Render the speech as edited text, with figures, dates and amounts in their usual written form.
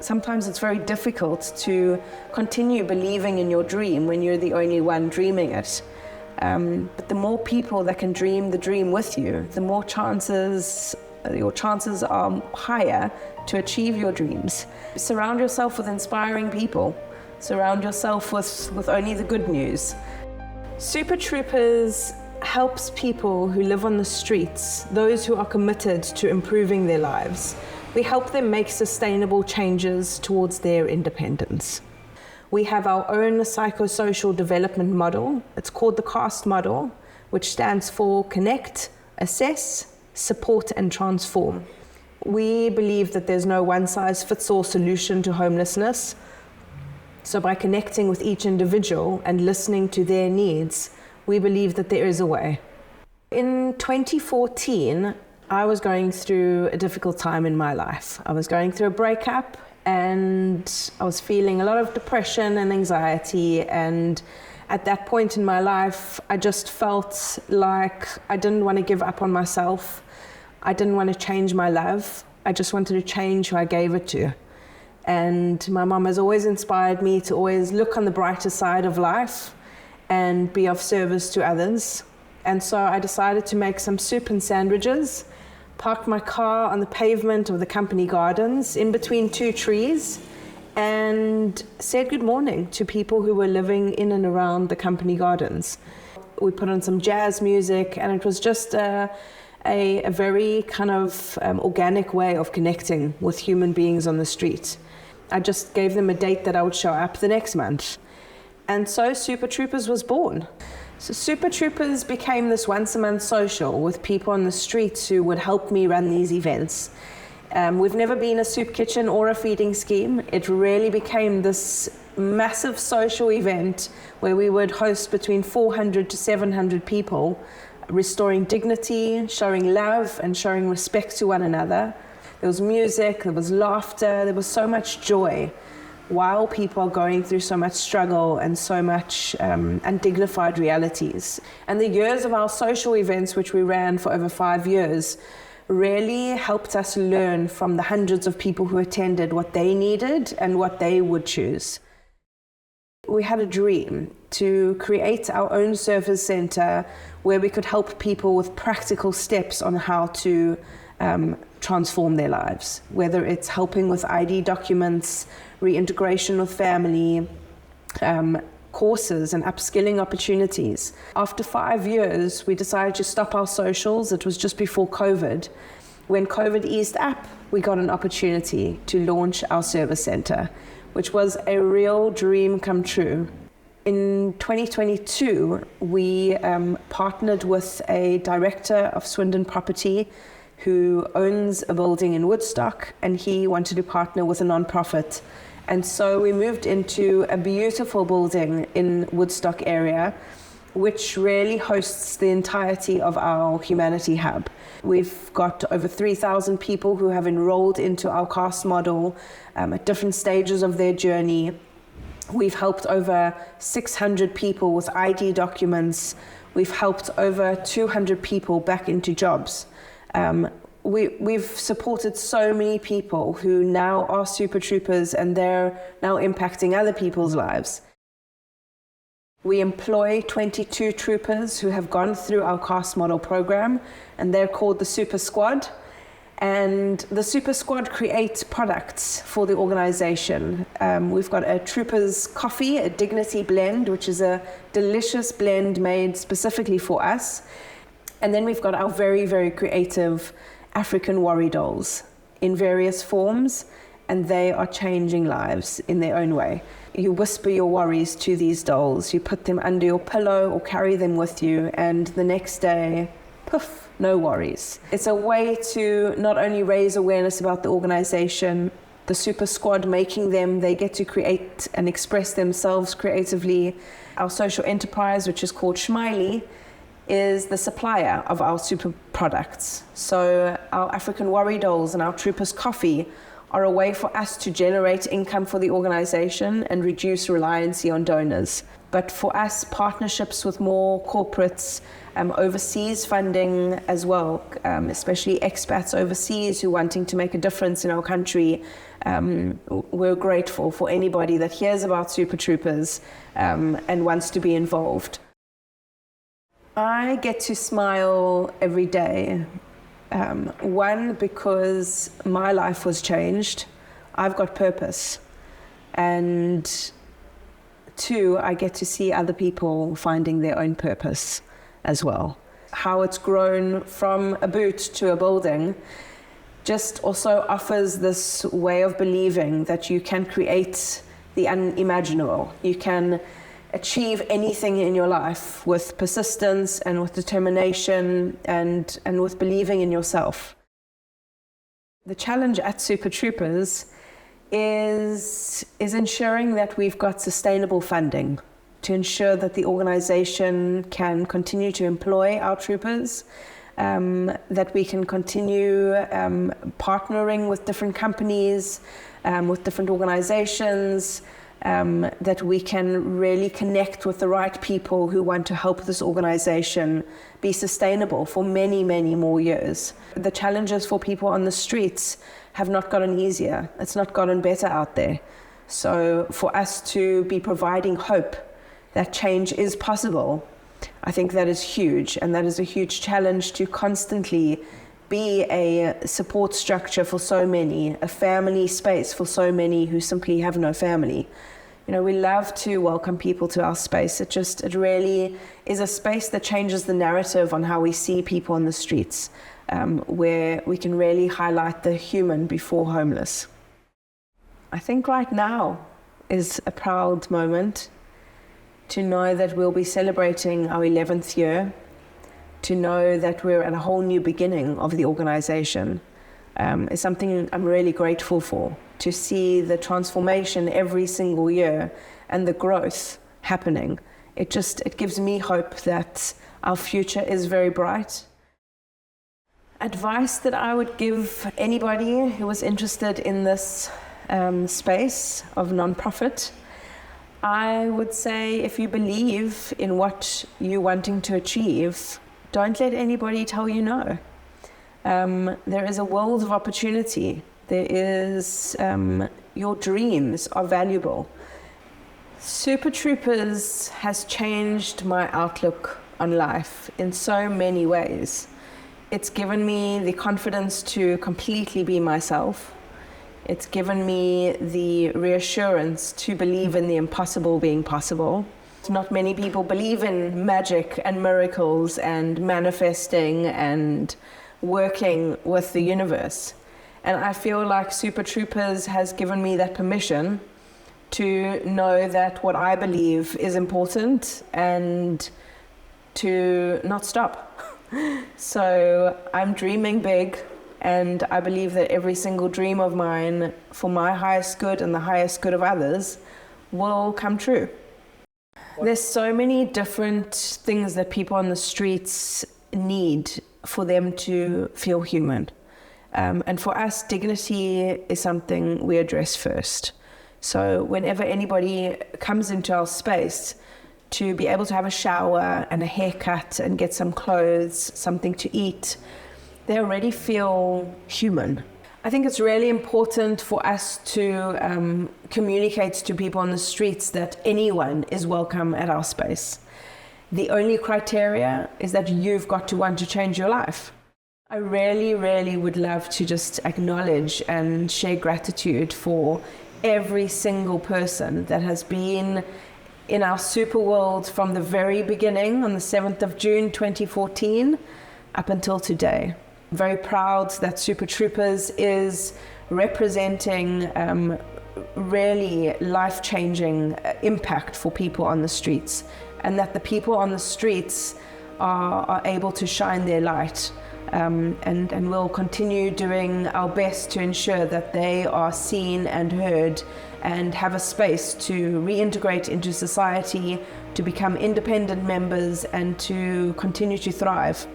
sometimes it's very difficult to continue believing in your dream when you're the only one dreaming it. But the more people that can dream the dream with you, the more your chances are higher to achieve your dreams. Surround yourself with inspiring people. Surround yourself with only the good news. Super Troopers helps people who live on the streets, those who are committed to improving their lives. We help them make sustainable changes towards their independence. We have our own psychosocial development model. It's called the CAST model, which stands for Connect, Assess, Support and Transform. We believe that there's no one-size-fits-all solution to homelessness. So by connecting with each individual and listening to their needs, we believe that there is a way. In 2014, I was going through a difficult time in my life. I was going through a breakup and I was feeling a lot of depression and anxiety, and at that point in my life, I just felt like I didn't want to give up on myself. I didn't want to change my love. I just wanted to change who I gave it to. And my mom has always inspired me to always look on the brighter side of life and be of service to others. And so I decided to make some soup and sandwiches, parked my car on the pavement of the company gardens in between two trees, and said good morning to people who were living in and around the company gardens. We put on some jazz music, and it was just a very kind of organic way of connecting with human beings on the street. I just gave them a date that I would show up the next month. And so Super Troopers was born. So Super Troopers became this once-a-month social with people on the streets who would help me run these events. We've never been a soup kitchen or a feeding scheme. It really became this massive social event where we would host between 400 to 700 people, restoring dignity, showing love, and showing respect to one another. There was music, there was laughter, there was so much joy, while people are going through so much struggle and so much undignified realities. And the years of our social events, which we ran for over 5 years, really helped us learn from the hundreds of people who attended what they needed and what they would choose. We had a dream to create our own service center where we could help people with practical steps on how to transform their lives, whether it's helping with ID documents, reintegration with family, courses and upskilling opportunities. After 5 years, we decided to stop our socials. It was just before COVID. When COVID eased up, we got an opportunity to launch our service center, which was a real dream come true. In 2022, we partnered with a director of Swindon Property who owns a building in Woodstock, and he wanted to partner with a nonprofit. And so we moved into a beautiful building in Woodstock area, which really hosts the entirety of our Humanity Hub. We've got over 3,000 people who have enrolled into our CAST model at different stages of their journey. We've helped over 600 people with ID documents. We've helped over 200 people back into jobs. We've supported so many people who now are Super Troopers, and they're now impacting other people's lives. We employ 22 troopers who have gone through our CAST model program, and they're called the Super Squad. And the Super Squad creates products for the organization. We've got a Troopers Coffee, a Dignity blend, which is a delicious blend made specifically for us. And then we've got our very, very creative African worry dolls in various forms, and they are changing lives in their own way. You whisper your worries to these dolls, you put them under your pillow or carry them with you, and the next day, poof, no worries. It's a way to not only raise awareness about the organization, the Super Squad making them, they get to create and express themselves creatively. Our social enterprise, which is called Smiley, is the supplier of our super products. So our African worry dolls and our Troopers Coffee are a way for us to generate income for the organization and reduce reliance on donors. But for us, partnerships with more corporates, overseas funding as well, especially expats overseas who are wanting to make a difference in our country. We're grateful for anybody that hears about Super Troopers and wants to be involved. I get to smile every day. One, because my life was changed. I've got purpose. And two, I get to see other people finding their own purpose as well. How it's grown from a boot to a building just also offers this way of believing that you can create the unimaginable. You can achieve anything in your life with persistence and with determination and with believing in yourself. The challenge at Super Troopers is ensuring that we've got sustainable funding to ensure that the organization can continue to employ our troopers, that we can continue partnering with different companies, with different organizations, that we can really connect with the right people who want to help this organization be sustainable for many, many more years. The challenges for people on the streets have not gotten easier. It's not gotten better out there. So for us to be providing hope that change is possible, I think that is huge, and that is a huge challenge to constantly be a support structure for so many, a family space for so many who simply have no family. You know, we love to welcome people to our space. It really is a space that changes the narrative on how we see people on the streets, where we can really highlight the human before homeless. I think right now is a proud moment to know that we'll be celebrating our 11th year, to know that we're at a whole new beginning of the organization, is something I'm really grateful for. To see the transformation every single year and the growth happening. It gives me hope that our future is very bright. Advice that I would give anybody who was interested in this space of nonprofit, I would say if you believe in what you're wanting to achieve, don't let anybody tell you no. There is a world of opportunity. There is, your dreams are valuable. Super Troopers has changed my outlook on life in so many ways. It's given me the confidence to completely be myself. It's given me the reassurance to believe in the impossible being possible. Not many people believe in magic and miracles and manifesting and working with the universe. And I feel like Super Troopers has given me that permission to know that what I believe is important and to not stop. So I'm dreaming big, and I believe that every single dream of mine for my highest good and the highest good of others will come true. There's so many different things that people on the streets need for them to feel human. And for us, dignity is something we address first. So whenever anybody comes into our space, to be able to have a shower and a haircut and get some clothes, something to eat, they already feel human. I think it's really important for us to communicate to people on the streets that anyone is welcome at our space. The only criteria is that you've got to want to change your life. I really, really would love to just acknowledge and share gratitude for every single person that has been in our super world from the very beginning on the 7th of June 2014 up until today. I'm very proud that Super Troopers is representing really life-changing impact for people on the streets, and that the people on the streets are able to shine their light. And we'll continue doing our best to ensure that they are seen and heard and have a space to reintegrate into society, to become independent members and to continue to thrive.